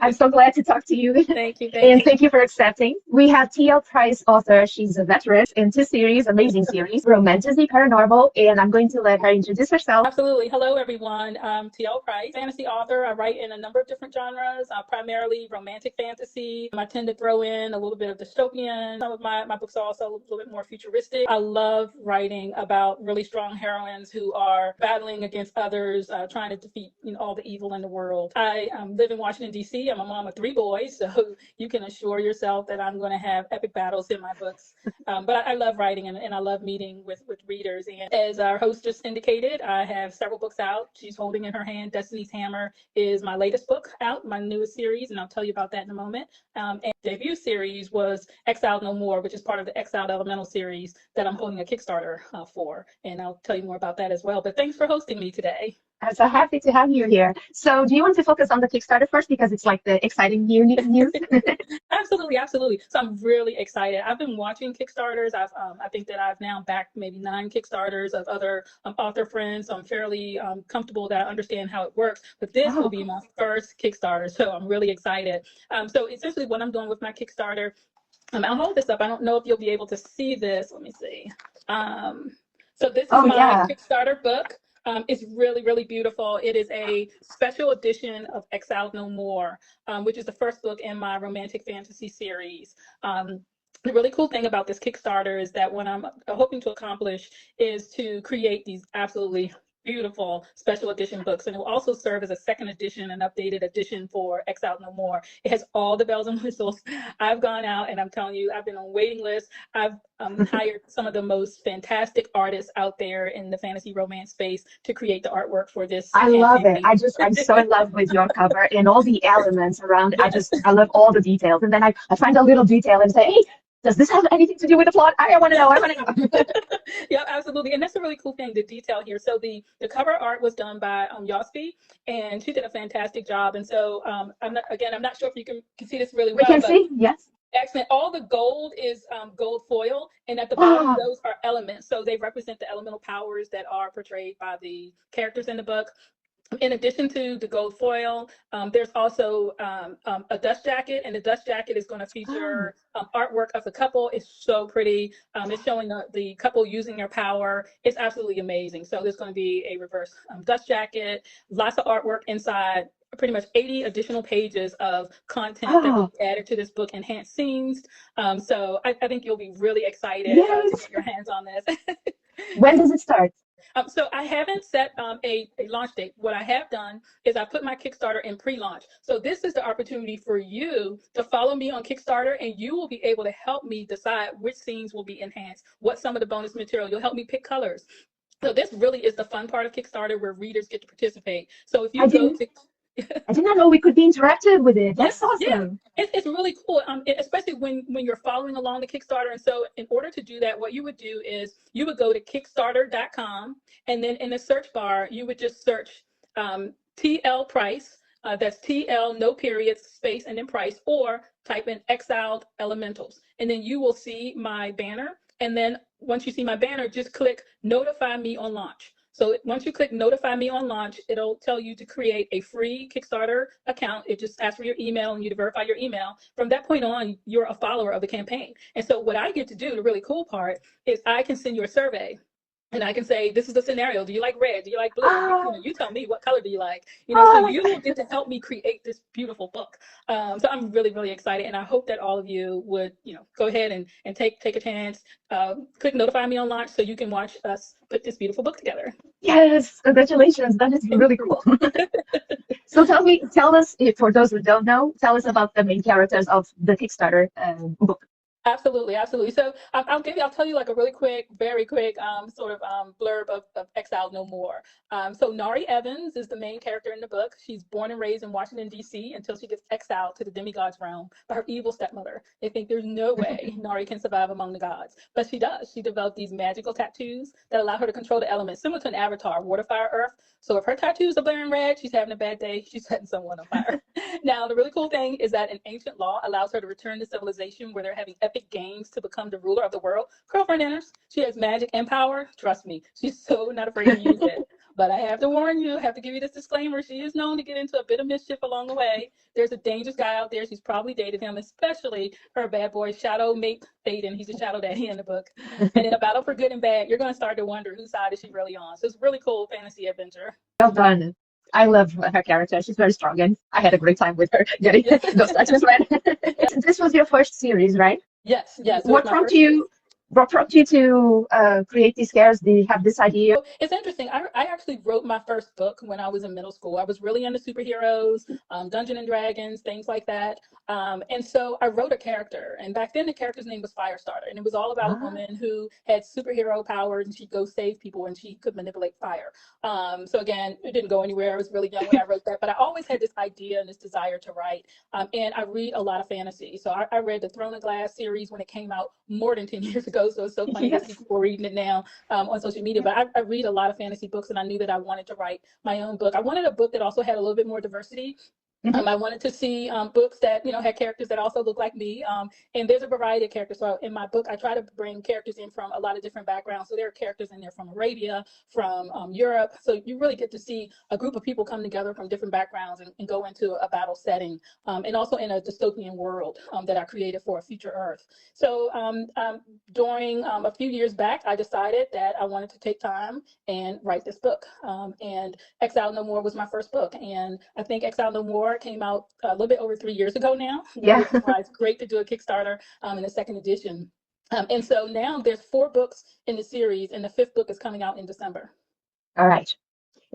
I'm so glad to talk to you. Thank you. Thank And you. thank you for accepting. We have T.L. Price, author. She's a veteran in two series, amazing series, Romantasy Paranormal, and I'm going to let her introduce herself. Absolutely. Hello, everyone. T.L. Price, fantasy author. I write in a number of different genres, primarily romantic fantasy. I tend to throw in a little bit of dystopian. Some of my books are also a little bit more futuristic. I love writing about really strong heroines who are battling against others, trying to defeat all the evil in the world. I live in Washington, D.C. I'm a mom of 3 boys, so you can assure yourself that I'm going to have epic battles in my books. But I love writing and I love meeting with readers. And as our host just indicated, I have several books out. She's holding in her hand Destiny's Hammer is my latest book out, my newest series, and I'll tell you about that in a moment. And debut series was Exile No More, which is part of the Exiled Elemental series that I'm holding a Kickstarter for. And I'll tell you more about that as well. But thanks for hosting me today. I'm so happy to have you here. So, do you want to focus on the Kickstarter first because it's like the exciting new news? Absolutely, absolutely. So I'm really excited. I've been watching Kickstarters. I think that I've now backed maybe 9 Kickstarters of other author friends. So I'm fairly comfortable that I understand how it works. But this will Oh, be my first Kickstarter, so I'm really excited. So essentially, what I'm doing with my Kickstarter, I'll hold this up. I don't know if you'll be able to see this. Let me see. So this is oh my yeah. Kickstarter book. It's really, really beautiful. It is a special edition of Exile No More, which is the first book in my romantic fantasy series. The really cool thing about this Kickstarter is that what I'm hoping to accomplish is to create these absolutely beautiful special edition books, and it will also serve as a second edition, an updated edition for Exile No More. It has all the bells and whistles. I've gone out and I'm telling you, I've been on waiting lists. I've hired some of the most fantastic artists out there in the fantasy romance space to create the artwork for this I love it. campaign. I'm so in love with your cover and all the elements around it. Yes. I love all the details. And then I find a little detail and say, hey, does this have anything to do with the plot? I want to know. I want to know. Yeah, absolutely. And that's a really cool thing, the detail here. So the cover art was done by Yosbe, and she did a fantastic job. And so I'm not sure if you can see this really We well, can but see, yes. excellent. All the gold is gold foil, and at the bottom, Ah, those are elements. So they represent the elemental powers that are portrayed by the characters in the book. In addition to the gold foil, there's also a dust jacket, and the dust jacket is going to ah. feature artwork of the couple. It's so pretty. It's showing the couple using their power. It's absolutely amazing. So there's going to be a reverse dust jacket, lots of artwork inside, pretty much 80 additional pages of content that will Oh, be added to this book, enhanced scenes. So I think you'll be really excited to yes. get your hands on this. When does it start? So I haven't set a launch date. What I have done is I put my Kickstarter in pre-launch. So this is the opportunity for you to follow me on Kickstarter, and you will be able to help me decide which scenes will be enhanced, what some of the bonus material. You'll help me pick colors. So this really is the fun part of Kickstarter where readers get to participate. So if I you go didn't to I did not know we could be interactive with it. That's Yes, yeah, awesome. it's really cool. Especially when you're following along the Kickstarter. And so, in order to do that, what you would do is you would go to Kickstarter.com, and then in the search bar, you would just search TL Price. That's TL, no periods, space, and then price, or type in Exiled Elementals, and then you will see my banner. And then once you see my banner, just click Notify Me on Launch. So once you click notify me on launch, it'll tell you to create a free Kickstarter account. It just asks for your email and you to verify your email. From that point on, you're a follower of the campaign. And so what I get to do, the really cool part, is I can send you a survey. And I can say, this is the scenario. Do you like red? Do you like blue? Oh, You tell me what color do you like? So oh my you will God. get to help me create this beautiful book. So I'm really, really excited. And I hope that all of you would, go ahead and take a chance, click notify me on launch so you can watch us put this beautiful book together. Yes, congratulations. That is Thank really you. cool. So tell us, for those who don't know, tell us about the main characters of the Kickstarter book. Absolutely, absolutely. So I'll tell you like a really quick, very quick sort of blurb of Exile No More. So Nari Evans is the main character in the book. She's born and raised in Washington, D.C. until she gets exiled to the demigod's realm by her evil stepmother. They think there's no way Nari can survive among the gods, but she does. She developed these magical tattoos that allow her to control the elements, similar to an avatar, water, fire, earth. So if her tattoos are blaring red, she's having a bad day. She's setting someone on fire. Now, the really cool thing is that an ancient law allows her to return to civilization where they're having epic games to become the ruler of the world. Girlfriend enters. She has magic and power. Trust me, she's so not afraid to use it. But I have to warn you, I have to give you this disclaimer. She is known to get into a bit of mischief along the way. There's a dangerous guy out there. She's probably dated him, especially her bad boy, Shadow Mate Thaden. He's a shadow daddy in the book. And in a battle for good and bad, you're going to start to wonder whose side is she really on. So it's a really cool fantasy adventure. Well done. I love her character. She's very strong, and I had a great time with her getting those tattoos read. This was your first series, right? Yes, yes. What prompted you? What prompted you to create these characters? Do you have this idea? It's interesting. I actually wrote my first book when I was in middle school. I was really into superheroes, Dungeons and Dragons, things like that. And so I wrote a character. And back then, the character's name was Firestarter. And it was all about a woman who had superhero powers, and she'd go save people, and she could manipulate fire. So again, it didn't go anywhere. I was really young when I wrote that. But I always had this idea and this desire to write. And I read a lot of fantasy. So I read the Throne of Glass series when it came out more than 10 years ago. So it's so funny to see people reading it now on social media. But I read a lot of fantasy books, and I knew that I wanted to write my own book. I wanted a book that also had a little bit more diversity. I wanted to see books that, had characters that also look like me. And there's a variety of characters. So in my book, I try to bring characters in from a lot of different backgrounds. So there are characters in there from Arabia, from Europe. So you really get to see a group of people come together from different backgrounds and go into a battle setting. And also in a dystopian world that I created for a future Earth. So during a few years back, I decided that I wanted to take time and write this book. And Exile No More was my first book. And I think Exile No More came out a little bit over 3 years ago now. Yeah. It's great to do a Kickstarter in the second edition. And so now there's 4 books in the series, and the 5th book is coming out in December. All right.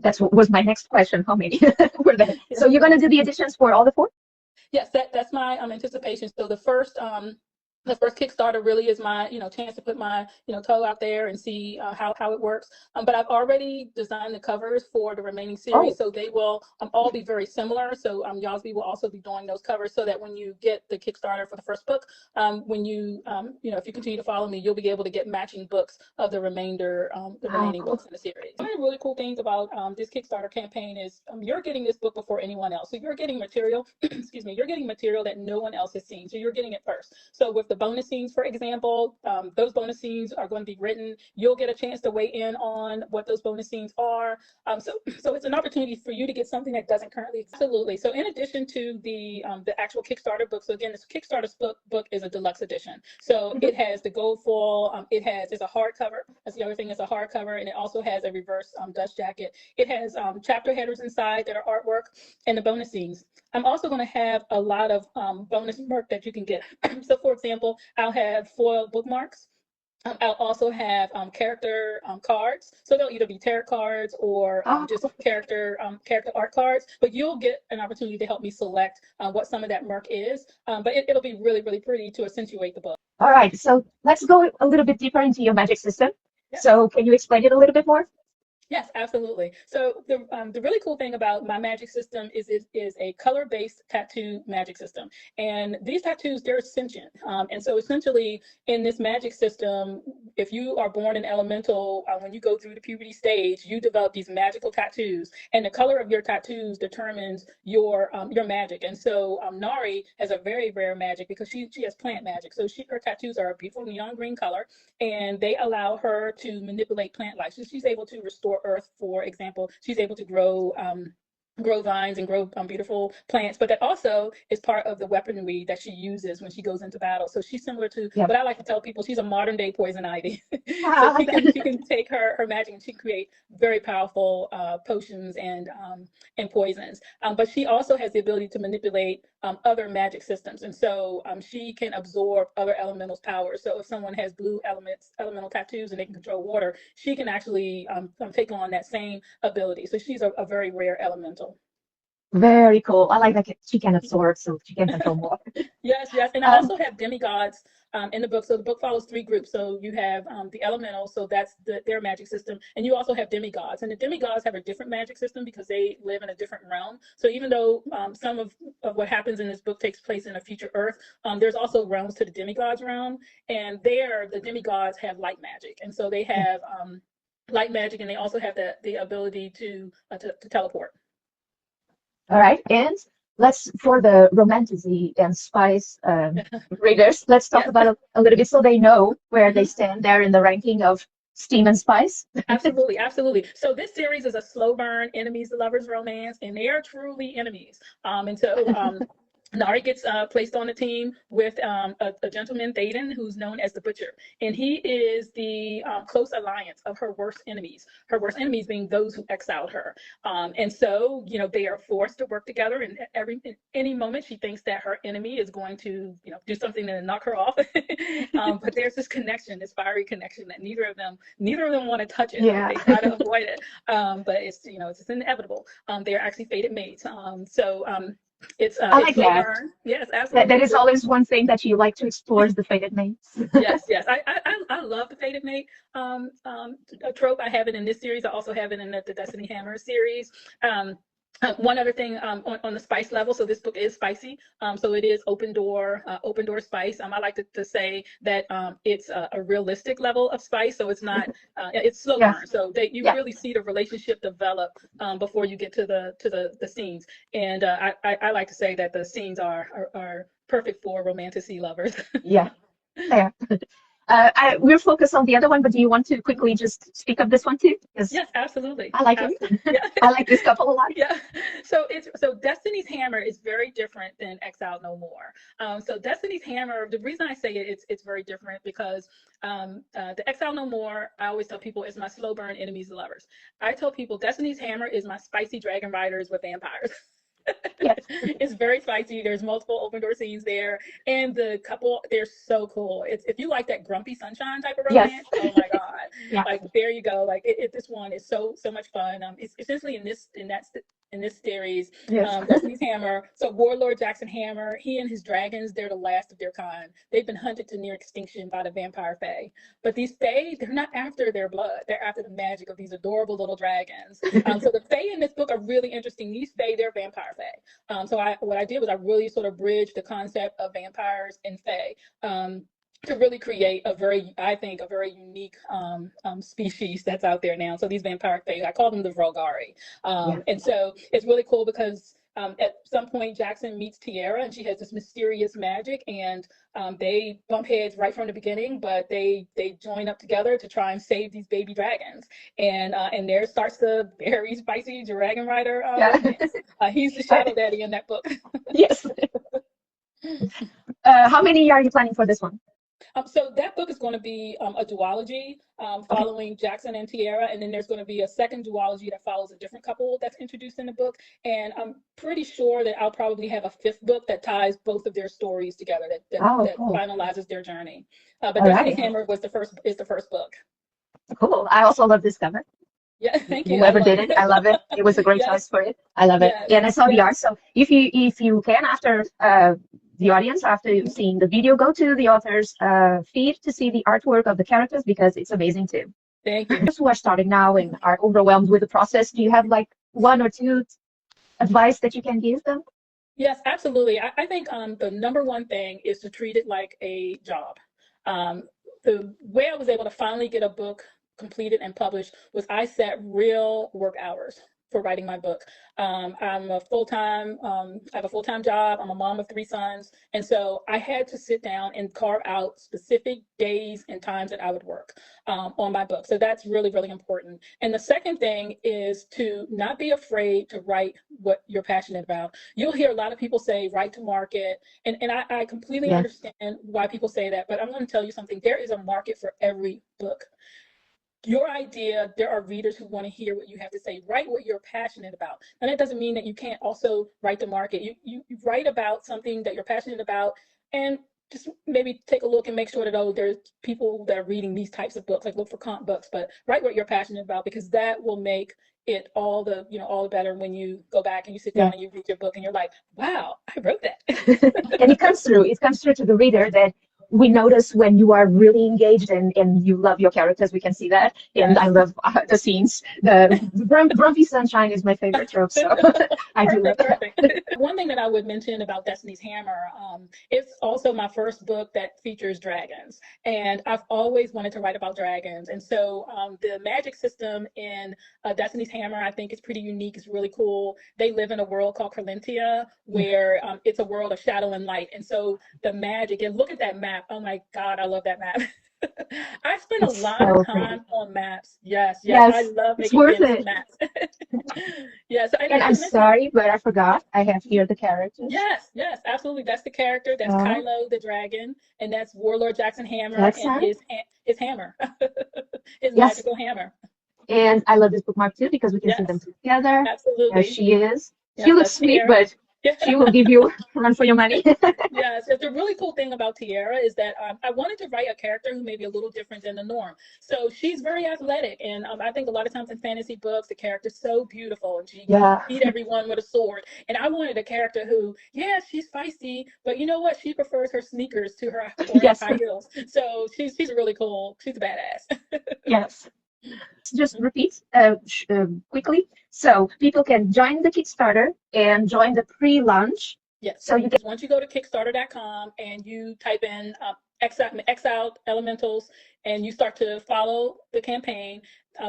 That was my next question. How many were there? So you're going to do the editions for all the 4? Yes, that's my anticipation. So the first Kickstarter really is my chance to put my toe out there and see how it works. But I've already designed the covers for the remaining series, so they will all be very similar. So Yosbe will also be doing those covers, so that when you get the Kickstarter for the first book, when you if you continue to follow me, you'll be able to get matching books of the remainder the remaining books in the series. One of the really cool things about this Kickstarter campaign is you're getting this book before anyone else. So you're getting material, excuse me, you're getting material that no one else has seen. So you're getting it first. So with the bonus scenes, for example, those bonus scenes are going to be written. You'll get a chance to weigh in on what those bonus scenes are. So it's an opportunity for you to get something that doesn't currently exist. Absolutely. So in addition to the actual Kickstarter book, so again, this Kickstarter book is a deluxe edition. So it has the gold foil. It's a hardcover. That's the other thing. It's a hardcover, and it also has a reverse dust jacket. It has chapter headers inside that are artwork, and the bonus scenes. I'm also going to have a lot of bonus merch that you can get. So for example, I'll have foil bookmarks. I'll also have character cards. So they'll either be tarot cards or just character art cards. But you'll get an opportunity to help me select what some of that merch is. But it'll be really, really pretty to accentuate the book. All right. So let's go a little bit deeper into your magic system. Yeah. So can you explain it a little bit more? Yes, absolutely. So the really cool thing about my magic system is a color-based tattoo magic system. And these tattoos, they're sentient. And so essentially in this magic system, if you are born an elemental, when you go through the puberty stage, you develop these magical tattoos. And the color of your tattoos determines your magic. And so Nari has a very rare magic because she has plant magic. So her tattoos are a beautiful neon green color, and they allow her to manipulate plant life. So she's able to restore earth, for example. She's able to grow vines and grow beautiful plants, but that also is part of the weaponry that she uses when she goes into battle. So she's similar to what I like to tell people, she's a modern day poison ivy. So she can take her magic and she can create very powerful potions and poisons. But she also has the ability to manipulate other magic systems. And so she can absorb other elementals' powers. So if someone has blue elemental tattoos and they can control water, she can actually take on that same ability. So she's a very rare elemental. Very cool. I like that she can absorb, so she can control more. Yes. And I also have demigods in the book. So the book follows 3 groups. So you have the elementals, so that's their magic system. And you also have demigods. And the demigods have a different magic system because they live in a different realm. So even though some of what happens in this book takes place in a future Earth, there's also realms to the demigods realm. And there, the demigods have light magic. And so they have light magic, and they also have the ability to teleport. All right, and for the romantasy and spice readers, let's talk about a little bit so they know where they stand there in the ranking of steam and spice. Absolutely, absolutely. So this series is a slow burn enemies to lovers romance, and they are truly enemies. And so Nari gets placed on the team with a gentleman, Thaden, who's known as the Butcher, and he is the close alliance of her worst enemies. Her worst enemies being those who exiled her. And so, you know, they are forced to work together. And in any moment, she thinks that her enemy is going to, you know, do something to knock her off. But there's this connection, this fiery connection that neither of them want to touch it. Yeah. They try to avoid it, but it's, you know, it's inevitable. They are actually fated mates. It's I like slow that. burn. Yes, absolutely. That is always one thing that you like to explore is the fated mates. Yes, yes. I love the fated mate a trope. I have it in this series. I also have it in the Destiny Hammer series. One other thing on the spice level. So this book is spicy. So it is open door spice. I like to say that it's a realistic level of spice. So it's not it's slow Yeah. burn. So you really see the relationship develop before you get to the scenes. And I like to say that the scenes are perfect for romantasy lovers. Yeah. Yeah. We're focused on the other one, but do you want to quickly just speak of this one too? Because Yes, absolutely. I like Absolutely. it. Yeah. I like this couple a lot. Yeah. So Destiny's Hammer is very different than Exile No More. So Destiny's Hammer, the reason I say it's very different because the Exile No More, I always tell people is my slow burn enemies and lovers. I tell people Destiny's Hammer is my spicy dragon riders with vampires. Yes. It's very spicy. There's multiple open door scenes there, and the couple, they're so cool. It's if you like that grumpy sunshine type of romance, Yes. oh my god, Yeah. like there you go. Like this one is so much fun. It's essentially in this series, Yes. Destiny's Hammer. So Warlord Jackson Hammer, he and his dragons, they're the last of their kind. They've been hunted to near extinction by the vampire fae. But these fae, they're not after their blood. They're after the magic of these adorable little dragons. So the fae in this book are really interesting. These fae, they're vampire fae. So what I did was I really sort of bridged the concept of vampires and fae. To really create I think, a very unique species that's out there now. So these vampire fae, I call them the Vrogari. Yeah. And so it's really cool because at some point Jackson meets Tiara and she has this mysterious magic, and they bump heads right from the beginning, but they join up together to try and save these baby dragons. And there starts the very spicy dragon rider romance. He's the shadow daddy in that book. Yes. How many are you planning for this one? So that book is going to be a duology following Jackson and Tiara, and then there's going to be a second duology that follows a different couple that's introduced in the book. And I'm pretty sure that I'll probably have a fifth book that ties both of their stories together, that Cool. finalizes their journey. But Destiny's Hammer is the first book. Cool. I also love this cover. Yeah, thank you. Whoever did it, I love it. It was a great choice for it. I love it. Yeah, and I saw the art. So if you can, after the audience, after seeing the video, go to the author's feed to see the artwork of the characters, because it's amazing too. Thank you. Those who are starting now and are overwhelmed with the process, do you have like one or two advice that you can give them? Yes, absolutely. I think the number one thing is to treat it like a job. The way I was able to finally get a book completed and published was I set real work hours for writing my book. I have a full-time job. I'm a mom of 3 sons. And so I had to sit down and carve out specific days and times that I would work on my book. So that's really, really important. And the second thing is to not be afraid to write what you're passionate about. You'll hear a lot of people say, write to market. And I completely understand why people say that, but I'm going to tell you something. There is a market for every book. Your idea, there are readers who want to hear what you have to say. Write what you're passionate about. And that doesn't mean that you can't also write to market. You write about something that you're passionate about, and just maybe take a look and make sure that, there's people that are reading these types of books. Like, look for comp books, but write what you're passionate about, because that will make it all the better when you go back and you sit down and you read your book and you're like, wow, I wrote that. And it comes through to the reader that we notice when you are really engaged and you love your characters. We can see that. And I love the scenes. The grumpy sunshine is my favorite trope. So I do love that. Perfect. One thing that I would mention about Destiny's Hammer, it's also my first book that features dragons. And I've always wanted to write about dragons. And so the magic system in Destiny's Hammer, I think, is pretty unique. It's really cool. They live in a world called Carlintia, where it's a world of shadow and light. And so the magic, and look at that map. Oh my God, I love that map. I spend a It's lot of so pretty. time on maps. Yes, yes. I Yes, love it's making worth fantasy it. maps. Yes, and I And I'm should mention, sorry, but I forgot. I have here the characters. yes, yes, absolutely. That's the character. That's Uh, Kylo the dragon, and that's Warlord Jackson Hammer that's and nice. his hammer, his Yes. magical hammer. And I love this bookmark too because we can see them Yes, together. There absolutely. she is. She Yep, looks that's sweet, Tierra. but she will give you a run for your money. Yes, the really cool thing about Tiara is that I wanted to write a character who may be a little different than the norm. So she's very athletic, and I think a lot of times in fantasy books, the character's so beautiful and she can Yeah. beat everyone with a sword. And I wanted a character who, yeah, she's feisty, but you know what? She prefers her sneakers to her Yes. high heels. So she's really cool. She's a badass. Yes. Just repeat quickly. So people can join the Kickstarter and join the pre-launch. Yes. So you Because once you go to Kickstarter.com and you type in Exile Elementals and you start to follow the campaign,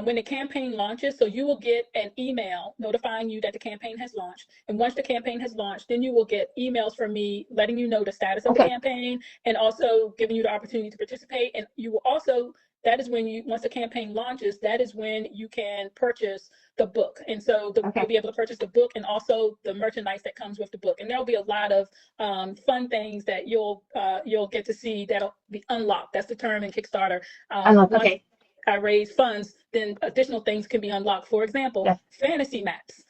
when the campaign launches, so you will get an email notifying you that the campaign has launched. And once the campaign has launched, then you will get emails from me letting you know the status of the campaign and also giving you the opportunity to participate. And you will also, that is when you, once the campaign launches, that is when you can purchase the book. And so you'll be able to purchase the book and also the merchandise that comes with the book. And there'll be a lot of fun things that you'll get to see that'll be unlocked. That's the term in Kickstarter. unlock. Once I raise funds, then additional things can be unlocked. For example, fantasy maps.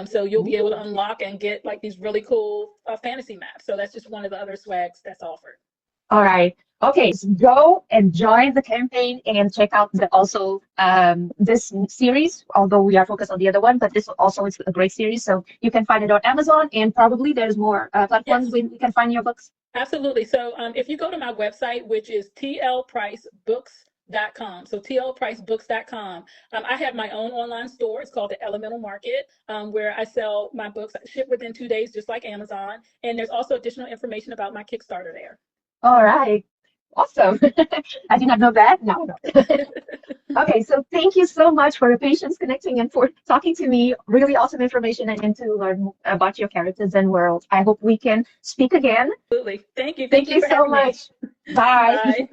So you'll be able to unlock and get like these really cool fantasy maps. So that's just one of the other swags that's offered. All right. Okay, so go and join the campaign and check out also this series, although we are focused on the other one, but this also is a great series. So you can find it on Amazon, and probably there's more platforms where you can find your books. Absolutely. So if you go to my website, which is tlpricebooks.com. So tlpricebooks.com. I have my own online store. It's called the Elemental Market, where I sell my books, ship within 2 days, just like Amazon. And there's also additional information about my Kickstarter there. All right. Awesome. I did not know that. Now I know. Okay, so thank you so much for your patience connecting and for talking to me. Really awesome information and to learn about your characters and world. I hope we can speak again. Absolutely. Thank you. Thank you for so much. me. Bye. Bye.